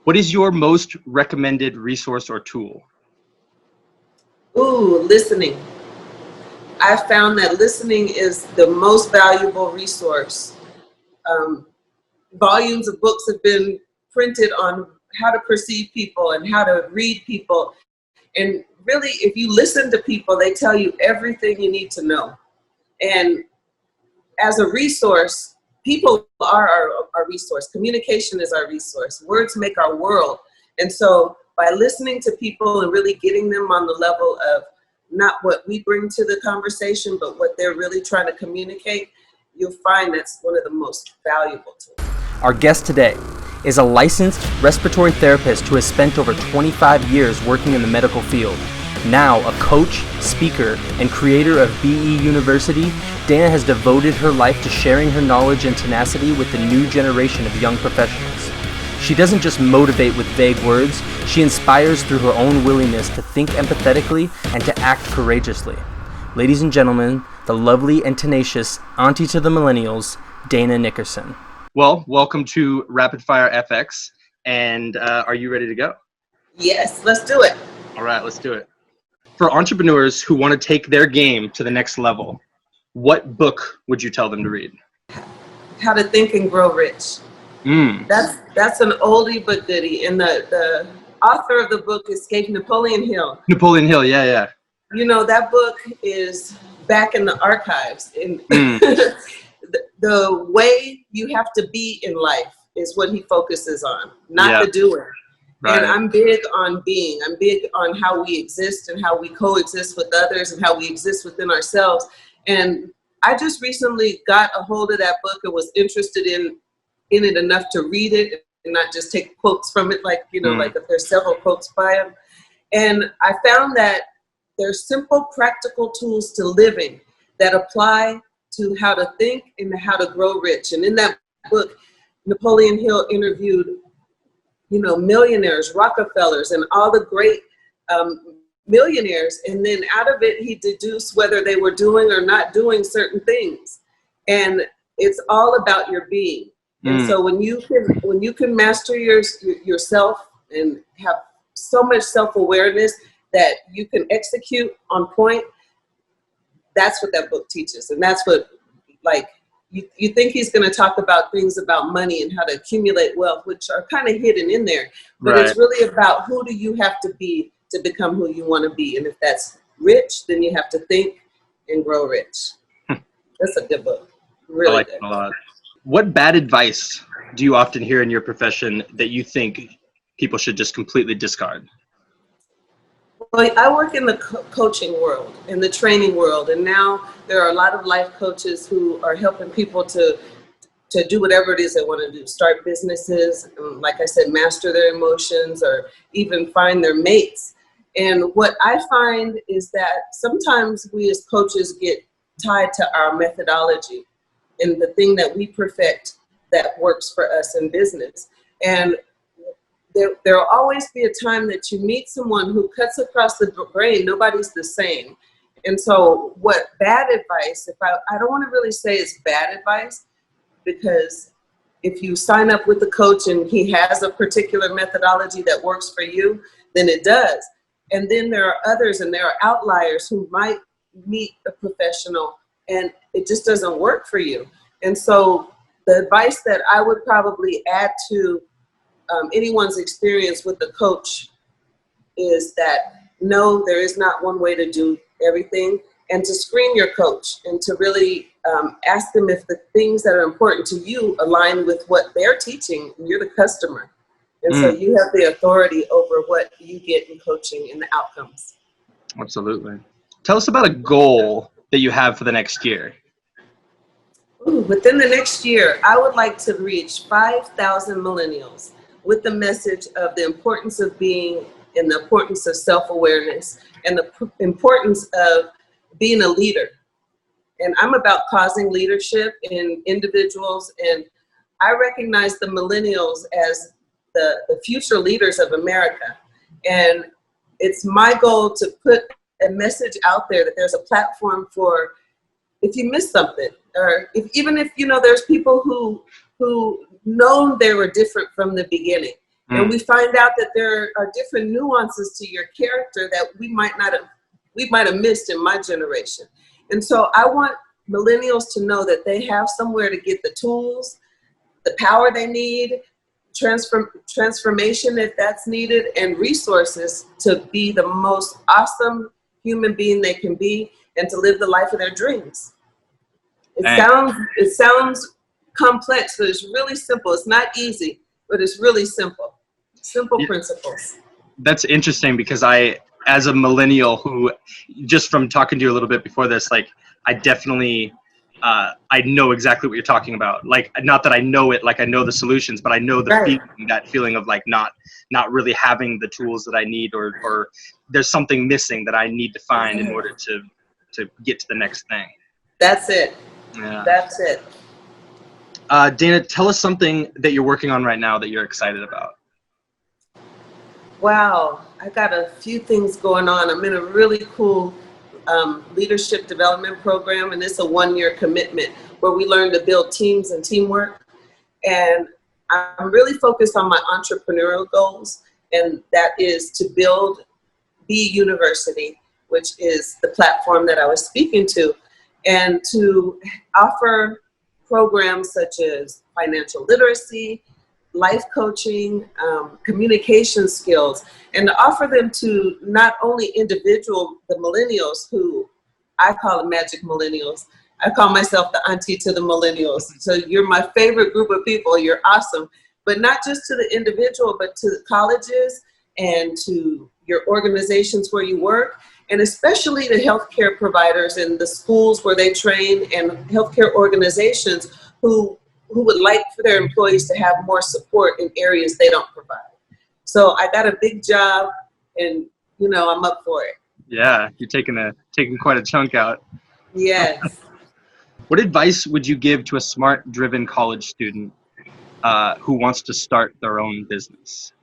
What is your most recommended resource or tool? Ooh, listening. I found that listening is the most valuable resource. Volumes of books have been printed on how to perceive people and how to read people. And really, if you listen to people, they tell you everything you need to know. And as a resource, people are our resource. Communication is our resource. Words make our world. And so by listening to people and really getting them on the level of not what we bring to the conversation, but what they're really trying to communicate, you'll find that's one of the most valuable tools. Our guest today is a licensed respiratory therapist who has spent over 25 years working in the medical field. Now a coach, speaker, and creator of BE University, Dana has devoted her life to sharing her knowledge and tenacity with the new generation of young professionals. She doesn't just motivate with vague words, she inspires through her own willingness to think empathetically and to act courageously. Ladies and gentlemen, the lovely and tenacious auntie to the millennials, Dana Nickerson. Well, welcome to Rapidfirefx, and are you ready to go? Yes, let's do it. All right, let's do it. For entrepreneurs who want to take their game to the next level, what book would you tell them to read? How to Think and Grow Rich. That's an oldie but goodie. And the author of the book escaped Napoleon Hill. Napoleon Hill, yeah. You know, that book is back in the archives. And the way you have to be in life is what he focuses on, not the doing. Right. And I'm big on being. I'm big on how we exist and how we coexist with others and how we exist within ourselves. And I just recently got a hold of that book and was interested in it enough to read it and not just take quotes from it, like, you know, like if there's several quotes by him. And I found that there's simple, practical tools to living that apply to how to think and how to grow rich. And in that book, Napoleon Hill interviewed, you know, millionaires, Rockefellers, and all the great millionaires. And then out of it, he deduced whether they were doing or not doing certain things. And it's all about your being. And so when you can master yourself and have so much self-awareness that you can execute on point, that's what that book teaches. And that's what, like, you think he's going to talk about things about money and how to accumulate wealth, which are kind of hidden in there. But It's really about who do you have to be to become who you want to be. And if that's rich, then you have to think and grow rich. That's a good book. Really I like good. it a lot. What bad advice do you often hear in your profession that you think people should just completely discard? Well, I work in the coaching world, in the training world, and now there are a lot of life coaches who are helping people to do whatever it is they want to do, start businesses, like I said, master their emotions, or even find their mates. And what I find is that sometimes we as coaches get tied to our methodology and the thing that we perfect that works for us in business. And there will always be a time that you meet someone who cuts across the brain. Nobody's the same. And so what bad advice, I don't want to really say it's bad advice, because if you sign up with a coach and he has a particular methodology that works for you, then it does. And then there are others, and there are outliers who might meet a professional and it just doesn't work for you. And so the advice that I would probably add to anyone's experience with a coach is that no, there is not one way to do everything, and to screen your coach and to really ask them if the things that are important to you align with what they're teaching. You're the customer. And so you have the authority over what you get in coaching and the outcomes. Absolutely. Tell us about a goal that you have for the next year. Within the next year, I would like to reach 5,000 millennials with the message of the importance of being and the importance of self-awareness and the importance of being a leader. And I'm about causing leadership in individuals, and I recognize the millennials as the future leaders of America. And it's my goal to put a message out there that there's a platform for if you miss something, or even if, you know, there's people who know they were different from the beginning. And we find out that there are different nuances to your character that we might have missed in my generation. And so I want millennials to know that they have somewhere to get the tools, the power they need, transformation if that's needed, and resources to be the most awesome human being they can be and to live the life of their dreams. It sounds complex, but it's really simple. It's not easy, but it's really simple. Simple principles. That's interesting because as a millennial who, just from talking to you a little bit before this, like I definitely, I know exactly what you're talking about. Like, not that I know it, like I know the solutions, but I know the feeling, that feeling of like not really having the tools that I need, or there's something missing that I need to find in order to get to the next thing. That's it. Yeah. That's it. Dana, tell us something that you're working on right now that you're excited about. Wow, I got a few things going on. I'm in a really cool leadership development program, and it's a 1-year commitment where we learn to build teams and teamwork. And I'm really focused on my entrepreneurial goals, and that is to build B University, which is the platform that I was speaking to, and to offer programs such as financial literacy, life coaching, communication skills, and to offer them to not only the millennials, who I call the magic millennials. I call myself the auntie to the millennials. So you're my favorite group of people. You're awesome. But not just to the individual, but to the colleges and to your organizations where you work, and especially the healthcare providers and the schools where they train, and healthcare organizations who would like for their employees to have more support in areas they don't provide. So I got a big job, and I'm up for it. Yeah, you're taking quite a chunk out. Yes. What advice would you give to a smart, driven college student who wants to start their own business?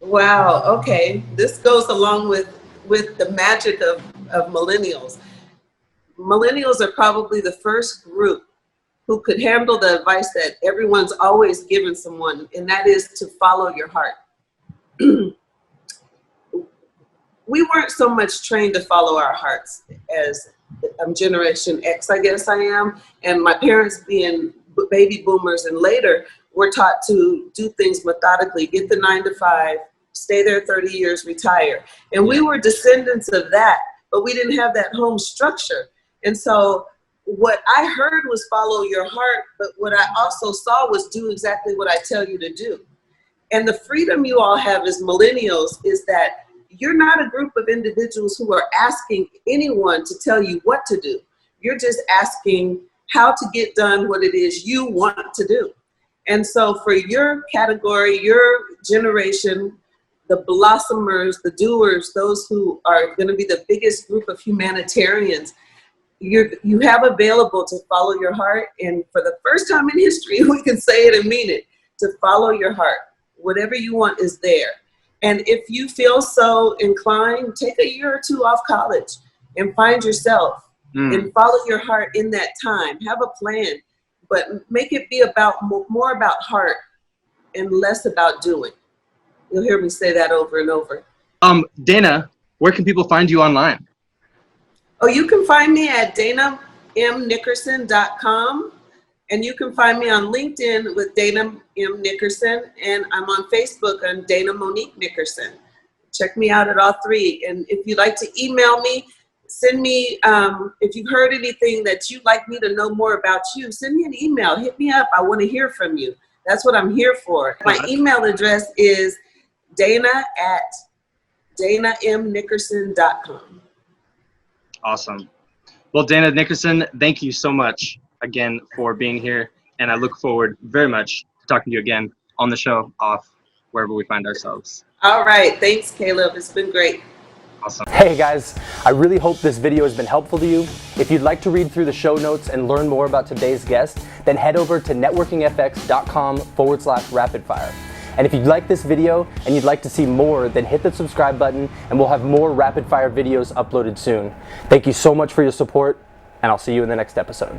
Wow. Okay. This goes along with the magic of millennials. Millennials are probably the first group who could handle the advice that everyone's always given someone, and that is to follow your heart. We weren't so much trained to follow our hearts as Generation X, I guess I am, and my parents being baby boomers and later were taught to do things methodically, get the 9-to-5, stay there 30 years, retire. And we were descendants of that, but we didn't have that home structure. And so what I heard was follow your heart, but what I also saw was do exactly what I tell you to do. And the freedom you all have as millennials is that you're not a group of individuals who are asking anyone to tell you what to do. You're just asking how to get done what it is you want to do. And so for your category, your generation, the blossomers, the doers, those who are going to be the biggest group of humanitarians, you have available to follow your heart. And for the first time in history, we can say it and mean it, to follow your heart. Whatever you want is there. And if you feel so inclined, take a year or two off college and find yourself and follow your heart in that time. Have a plan, but make it be more about heart and less about doing. You'll hear me say that over and over. Dana, where can people find you online? Oh, you can find me at danamnickerson.com, and you can find me on LinkedIn with Dana M. Nickerson, and I'm on Facebook on Dana Monique Nickerson. Check me out at all three. And if you'd like to email me, send me, if you've heard anything that you'd like me to know more about you, send me an email. Hit me up. I want to hear from you. That's what I'm here for. My email address is dana@danamnickerson.com. Awesome. Well, Dana Nickerson, thank you so much again for being here. And I look forward very much to talking to you again on the show, off, wherever we find ourselves. All right. Thanks, Caleb. It's been great. Awesome. Hey guys, I really hope this video has been helpful to you. If you'd like to read through the show notes and learn more about today's guest, then head over to networkingfx.com/rapidfire. And if you'd like this video and you'd like to see more, then hit the subscribe button and we'll have more rapid fire videos uploaded soon. Thank you so much for your support, and I'll see you in the next episode.